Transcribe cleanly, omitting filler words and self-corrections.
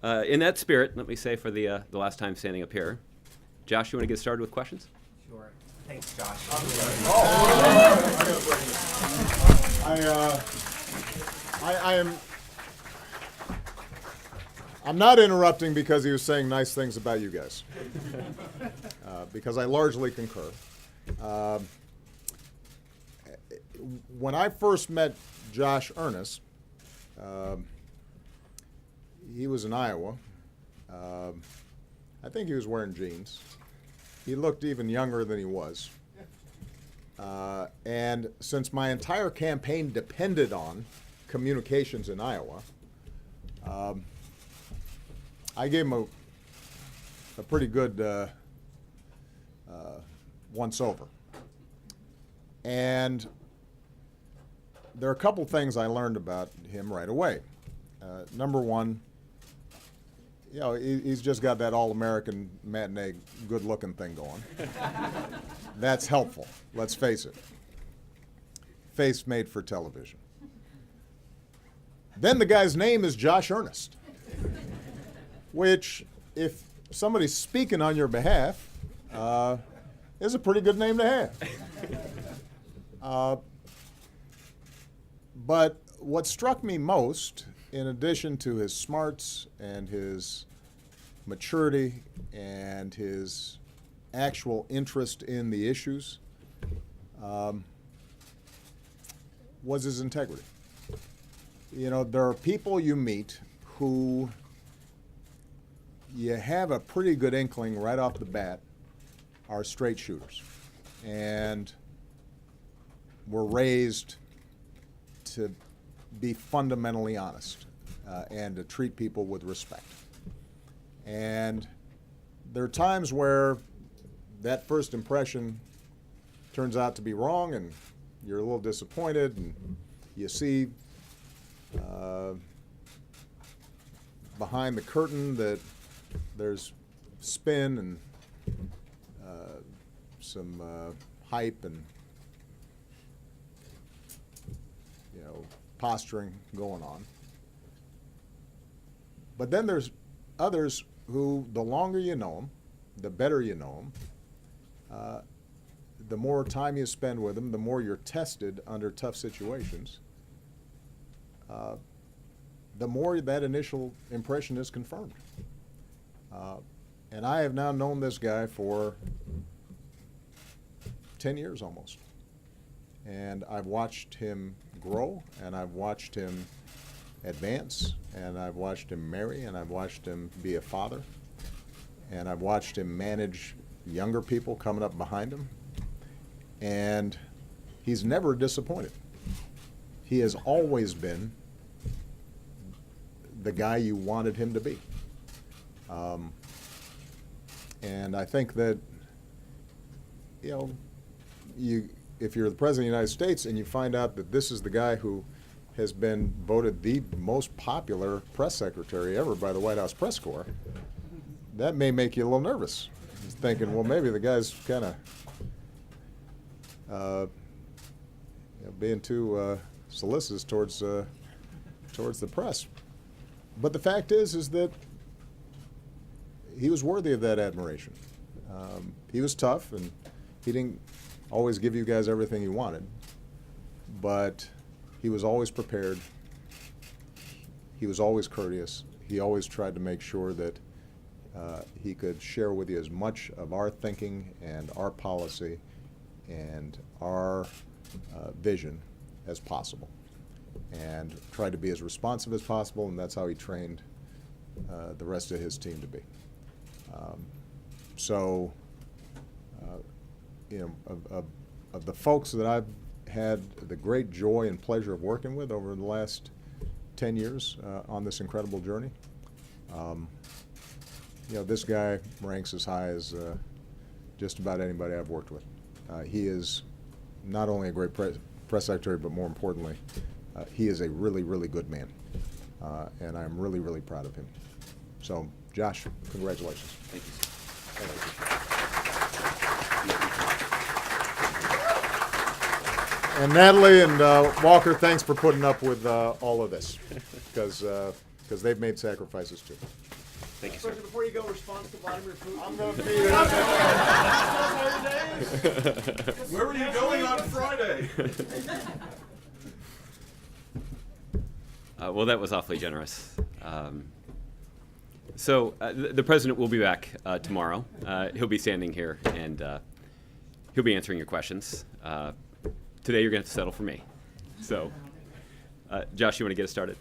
In that spirit, let me say for the last time standing up here, Josh, you want to get started with questions? Sure. Thanks, Josh. I'm not interrupting because he was saying nice things about you guys, because I largely concur. When I first met Josh Earnest, he was in Iowa. I think he was wearing jeans. He looked even younger than he was. And since my entire campaign depended on communications in Iowa, I gave him a pretty good once-over. And there are a couple things I learned about him right away. Number one, you know, he's just got that all-American matinee good-looking thing going. That's helpful, let's face it. Face made for television. Then the guy's name is Josh Earnest, which, if somebody's speaking on your behalf, is a pretty good name to have. But what struck me most, in addition to his smarts and his maturity and his actual interest in the issues, was his integrity. You know, there are people you meet who you have a pretty good inkling right off the bat are straight shooters and were raised to be fundamentally honest and to treat people with respect. And there are times where that first impression turns out to be wrong and you're a little disappointed and you see behind the curtain that there's spin and some hype and posturing going on. But then there's others who, the longer you know them, the better you know them, the more time you spend with them, the more you're tested under tough situations, the more that initial impression is confirmed. And I have now known this guy for 10 years almost. And I've watched him grow, and I've watched him advance, and I've watched him marry, and I've watched him be a father, and I've watched him manage younger people coming up behind him. And he's never disappointed. He has always been the guy you wanted him to be. And I think that, if you're the President of the United States and you find out that this is the guy who has been voted the most popular press secretary ever by the White House Press Corps, that may make you a little nervous. Thinking, well, maybe the guy's kind of being too solicitous towards the press. But the fact is that he was worthy of that admiration. He was tough, and he didn't always give you guys everything you wanted, but he was always prepared. He was always courteous. He always tried to make sure that he could share with you as much of our thinking and our policy and our vision as possible, and tried to be as responsive as possible, and that's how he trained the rest of his team to be. Of the folks that I've had the great joy and pleasure of working with over the last 10 years on this incredible journey, this guy ranks as high as just about anybody I've worked with. He is not only a great press secretary, but more importantly, he is a really, really good man. And I'm really, really proud of him. So, Josh, congratulations. Thank you, sir. And Natalie and Walker, thanks for putting up with all of this, because they've made sacrifices too. Thank you, sir. President, before you go, response to Vladimir Putin. I'm going to be Where were you going on Friday? Well, that was awfully generous. So the president will be back tomorrow. He'll be standing here, and he'll be answering your questions. Today, you're going to have to settle for me. So, Josh, you want to get us started?